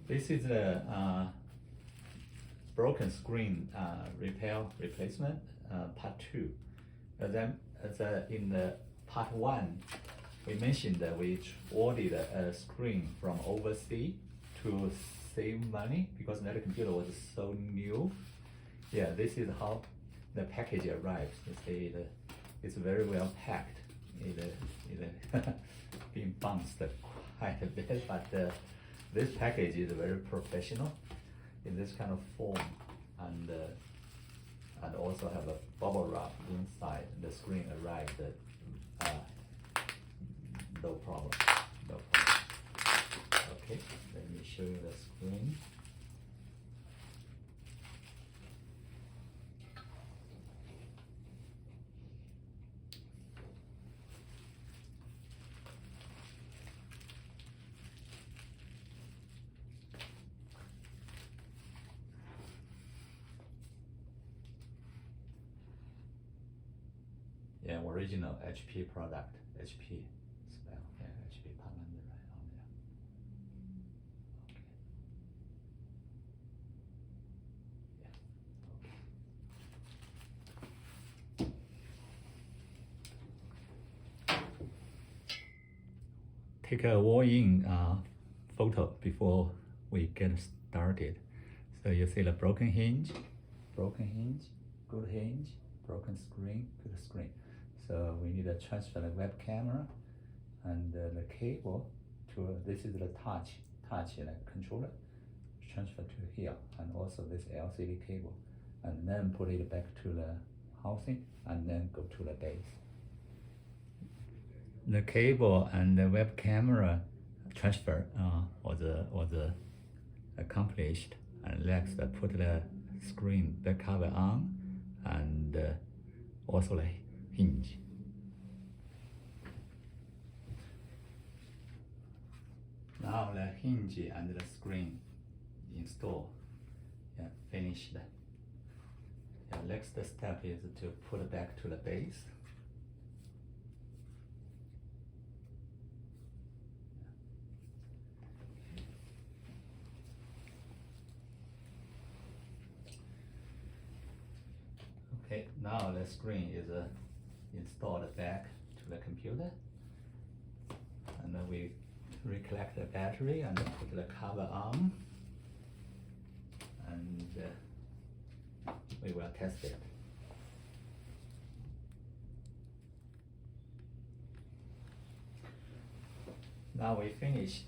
This is a broken screen repair replacement part 2. In the part 1, we mentioned that we ordered a screen from overseas to save money because that computer was so new. Yeah, this is how the package arrives. You see, it's very well packed. It being bounced quite a bit, but this package is very professional in this kind of form, and also have a bubble wrap inside. The screen arrived no problem. No problem. Okay, let me show you the screen. Yeah, original HP product, HP spell, yeah, HP Parliament right on there. Okay. Yeah, okay. Take a walk-in photo before we get started. So you see the broken hinge, good hinge, broken screen, good screen. So we need to transfer the web camera and the cable to, this is the touch controller, transfer to here, and also this LCD cable, and then put it back to the housing and then go to the base. The cable and the web camera transfer was accomplished, and next put the screen back cover on, and also the hinge. Now the hinge and the screen installed. Yeah, finished. Yeah, next step is to put it back to the base. Okay, now the screen is installed back to the computer, and then we recollect the battery and put the cover on, and we will test it. Now we finished